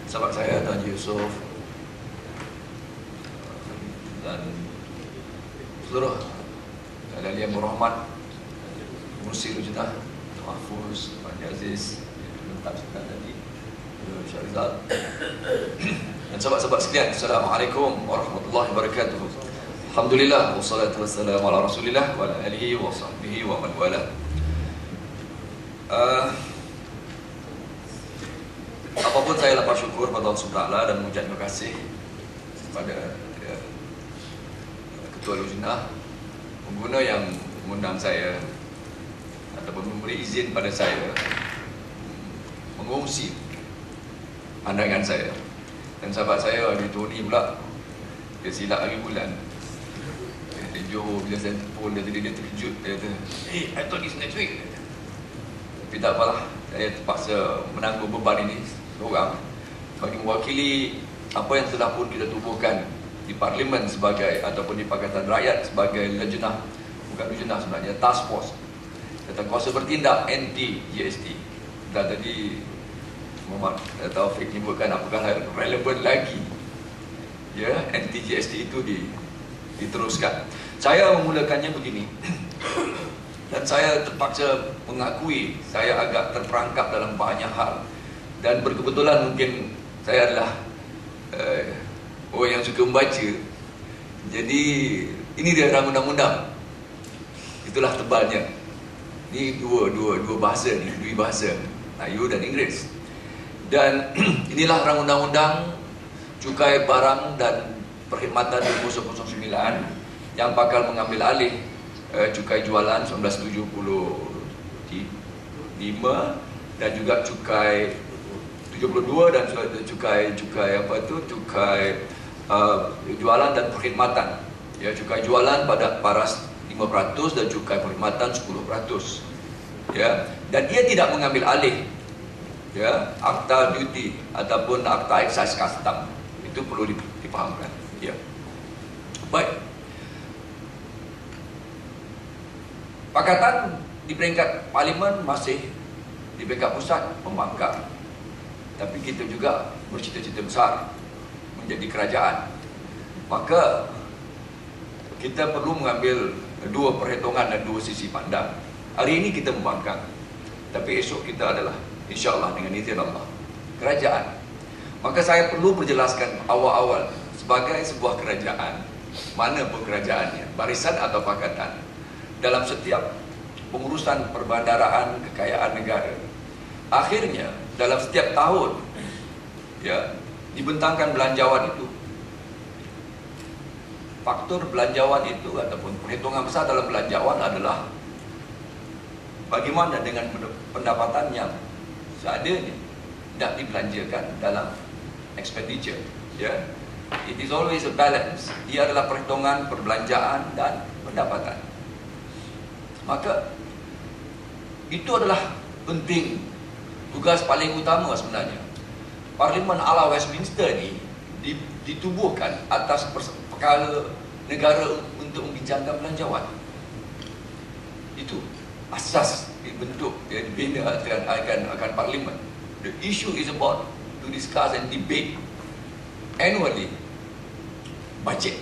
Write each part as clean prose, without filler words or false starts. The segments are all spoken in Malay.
sahabat saya Tuan Yusuf dan seluruh kalian yang berhormat, Mursir Lujnah, Mahfuz, Pak Aziz, lengkap sekali tadi, Syarizal, dan sahabat-sahabat sekalian, Assalamualaikum warahmatullahi wabarakatuh. Alhamdulillah, wassalatu wassalamu ala Rasulillah wa ala alihi wa sahbihi wa man wala. Apapun saya lapar syukur pada Allah SWT dan mengucap terima kasih kepada Ketua Lujnah, pengguna yang mengundang saya ataupun memberi izin pada saya mengungsi pandangan saya. Dan sahabat saya di Tony pula, dia silap hari bulan. Dia Johor bila saya telefon dia terkejut, dia kata, I thought it's next week. Tapi tak apalah, saya terpaksa menanggung beban ini seorang bagi mewakili apa yang telah pun kita tubuhkan di Parlimen sebagai ataupun di Pakatan Rakyat sebagai lejnah, bukan lejnah sebenarnya, task force tentang kuasa bertindak anti GST. Dan tadi Muhammad Taufik menyebutkan apakah relevan lagi ya anti GST itu diteruskan. Saya memulakannya begini. Dan saya terpaksa mengakui saya agak terperangkap dalam banyak hal. Dan berkebetulan mungkin saya adalah orang yang suka membaca. Jadi ini dia undang-undang. Itulah tebalnya. Ini dua bahasa ni, dua bahasa, Melayu dan Inggeris. Dan inilah undang-undang cukai barang dan perkhidmatan 2009 yang bakal mengambil alih cukai jualan 1975 dan juga cukai 72 dan cukai jualan dan perkhidmatan. Ya, cukai jualan pada paras 5% dan cukai perkhidmatan 10%. Ya, dan ia tidak mengambil alih ya akta duty ataupun akta excise custom. Itu perlu dipahamkan. Ya. Baik. Pakatan di peringkat parlimen masih di peringkat pusat membangkang. Tapi kita juga bercita-cita besar menjadi kerajaan. Maka kita perlu mengambil dua perhitungan dan dua sisi pandang. Hari ini kita membangkang, tapi esok kita adalah insya-Allah dengan izin Allah kerajaan. Maka saya perlu berjelaskan awal-awal sebagai sebuah kerajaan, mana pun kerajaannya, barisan atau pakatan, dalam setiap pengurusan perbandaraan kekayaan negara. Akhirnya dalam setiap tahun ya dibentangkan belanjawan itu. Faktor belanjawan itu ataupun perhitungan besar dalam belanjawan adalah bagaimana dengan pendapatan yang seadanya tidak dibelanjakan dalam expenditure ya. It is always a balance. Ia adalah perhitungan perbelanjaan dan pendapatan. Maka itu adalah penting. Tugas paling utama sebenarnya Parlimen ala Westminster ni ditubuhkan atas perkara negara untuk membincangkan belanjawan. Itu asas dibentuk, dibina akan Parlimen. The issue is about to discuss and debate annually budget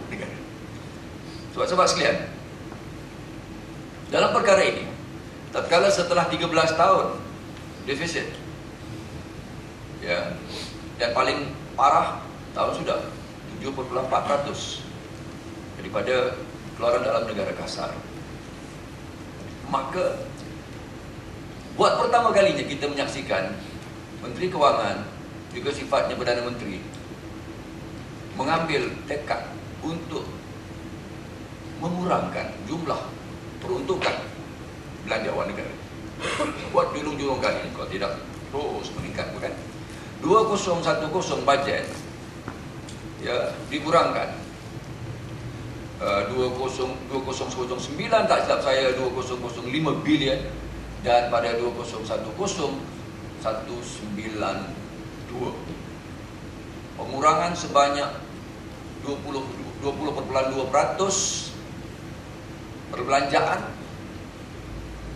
negara. Sobat-sobat sekalian, dalam perkara ini, tatkala setelah 13 tahun defisit ya, dan paling parah tahun sudah 7.4% daripada keluaran dalam negara kasar. Maka buat pertama kalinya kita menyaksikan Menteri Kewangan juga sifatnya Perdana Menteri mengambil tekad untuk mengurangkan jumlah peruntukan belanjawan negara. Buat julung-julung kali ini, kalau tidak terus meningkat, bukan? 2010 bajet ya dikurangkan 2009 tak silap saya 2005 bilion, dan pada 2010 192 pengurangan sebanyak 20,2% perbelanjaan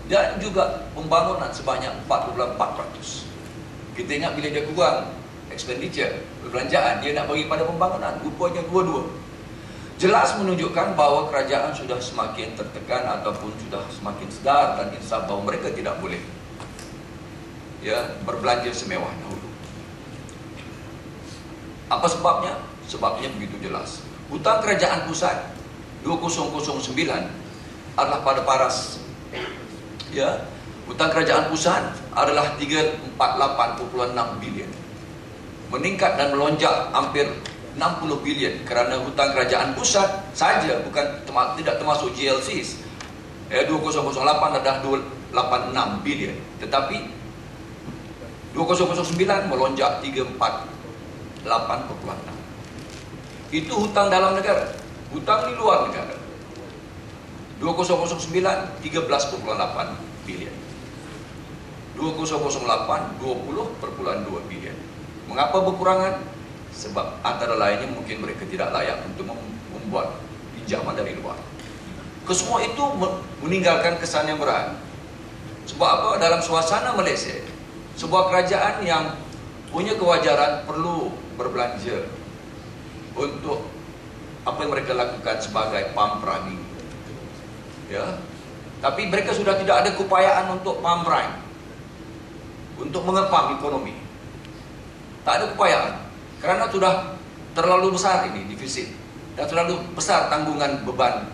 dan juga pembangunan sebanyak 4,4%. Kita ingat bila dia kurang expenditure, perbelanjaan, dia nak bagi pada pembangunan. Rupanya dua-dua. Jelas menunjukkan bahawa kerajaan sudah semakin tertekan ataupun sudah semakin sedar dan insaf bahawa mereka tidak boleh berbelanja semewah dahulu. Apa sebabnya? Sebabnya begitu jelas. Hutang kerajaan pusat 2009 adalah pada paras. Hutang kerajaan pusat adalah 348.6 bilion. Meningkat dan melonjak hampir 60 bilion kerana hutang kerajaan pusat saja, tidak termasuk GLCs. 2008 adalah 286 bilion, tetapi 2009 melonjak 348.6. Itu hutang dalam negara. Hutang di luar negara 2009 13.8 bilion. 2008 20.2 bilion. Mengapa berkurangan? Sebab antara lainnya mungkin mereka tidak layak untuk membuat pinjaman dari luar. Kesemua itu meninggalkan kesan yang berat. Sebab apa? Dalam suasana Malaysia, sebuah kerajaan yang punya kewajaran perlu berbelanja untuk apa yang mereka lakukan sebagai pump prime. Tapi mereka sudah tidak ada keupayaan untuk pump prime, untuk mengepam ekonomi. Tak ada keupayaan kerana sudah terlalu besar ini defisit dan terlalu besar tanggungan beban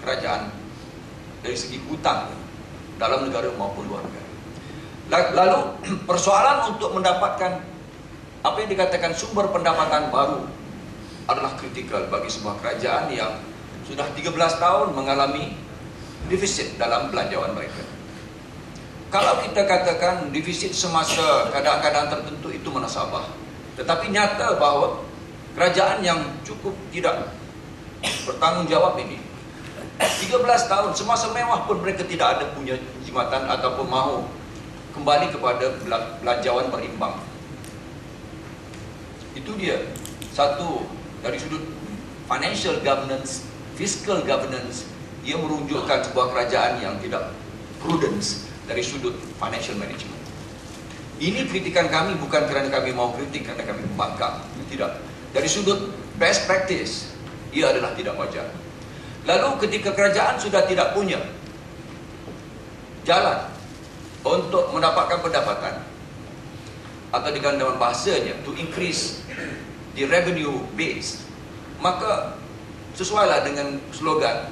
kerajaan dari segi hutang dalam negara maupun luar negara. Lalu persoalan untuk mendapatkan apa yang dikatakan sumber pendapatan baru adalah kritikal bagi sebuah kerajaan yang sudah 13 tahun mengalami defisit dalam belanjawan mereka. Kalau kita katakan defisit semasa keadaan-keadaan tertentu itu menasabah, tetapi nyata bahawa kerajaan yang cukup tidak bertanggungjawab ini 13 tahun semasa mewah pun mereka tidak ada punya jimatan ataupun mahu kembali kepada belanjawan berimbang. Itu dia satu dari sudut financial governance, fiscal governance, ia merunjukkan sebuah kerajaan yang tidak prudence dari sudut financial management. Ini kritikan kami bukan kerana kami mau kritik kerana kami membangkang, tidak. Dari sudut best practice, ia adalah tidak wajar. Lalu ketika kerajaan sudah tidak punya jalan untuk mendapatkan pendapatan, atau dengan bahasanya to increase the revenue base, maka sesuailah dengan slogan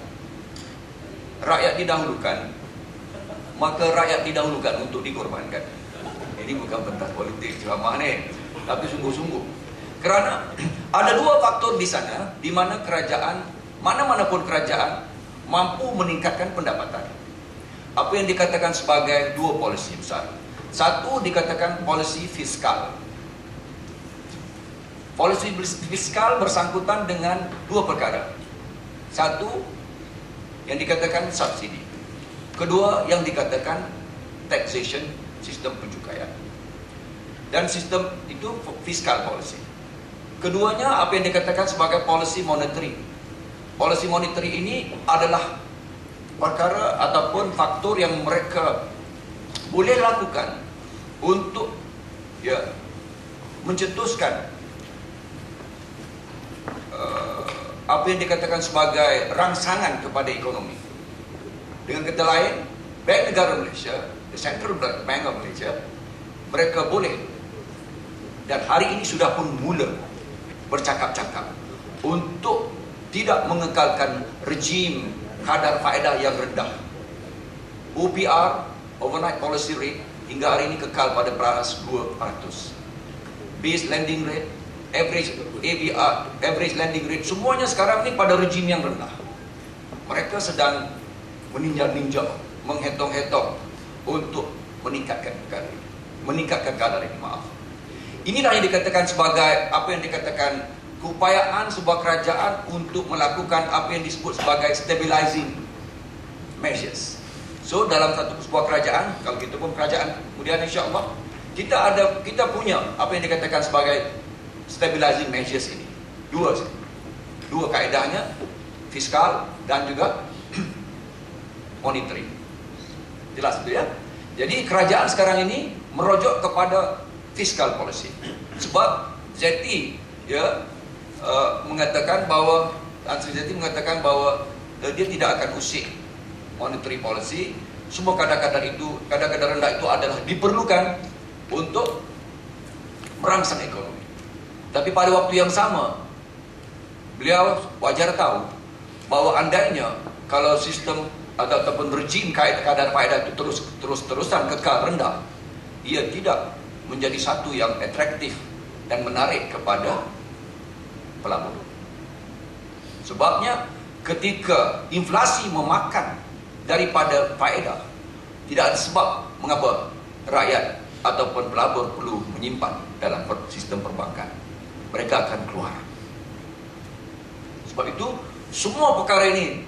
rakyat didahulukan, maka rakyat didahulukan untuk dikorbankan. Ini bukan pentas politik ceramah ni, tapi sungguh-sungguh. Kerana ada dua faktor di sana di mana kerajaan, mana-manapun kerajaan mampu meningkatkan pendapatan. Apa yang dikatakan sebagai dua polisi besar. Satu dikatakan polisi fiskal. Polisi fiskal bersangkutan dengan dua perkara. Satu yang dikatakan subsidi. Kedua yang dikatakan taxation, sistem pencukaian. Dan sistem itu fiskal policy. Keduanya apa yang dikatakan sebagai policy monetary. Policy monetary ini adalah perkara ataupun faktor yang mereka boleh lakukan untuk mencetuskan apa yang dikatakan sebagai rangsangan kepada ekonomi. Dengan kata lain, Bank Negara Malaysia, the Central Bank of Malaysia, mereka boleh dan hari ini sudah pun mula bercakap-cakap untuk tidak mengekalkan rejim kadar faedah yang rendah. OPR, overnight policy rate, hingga hari ini kekal pada paras 2%. Base lending rate, average APR, average lending rate, semuanya sekarang ini pada rejim yang rendah. Mereka sedang meninjau-ninjau, menghitung-hitung untuk meningkatkan perkara ini, meningkatkan kadar ini, maaf. Inilah yang dikatakan sebagai apa yang dikatakan keupayaan sebuah kerajaan untuk melakukan apa yang disebut sebagai stabilizing measures. So dalam sebuah kerajaan, kalau kita pun kerajaan, kemudian insya-Allah kita punya apa yang dikatakan sebagai stabilizing measures ini. Dua kaedahnya, fiskal dan juga monetary. Jelas itu ya. Jadi kerajaan sekarang ini merujuk kepada fiscal policy. Sebab ZT ya mengatakan bahawa Ansri ZT mengatakan bahawa dia tidak akan usik monetary policy. Semua kadar-kadar rendah itu adalah diperlukan untuk merangsang ekonomi. Tapi pada waktu yang sama, beliau wajar tahu bahawa andainya kalau sistem ataupun rejim kadar faedah itu terus-terusan kekal rendah, ia tidak menjadi satu yang atraktif dan menarik kepada pelabur. Sebabnya ketika inflasi memakan daripada faedah, tidak ada sebab mengapa rakyat ataupun pelabur perlu menyimpan dalam sistem perbankan. Mereka akan keluar. Sebab itu semua perkara ini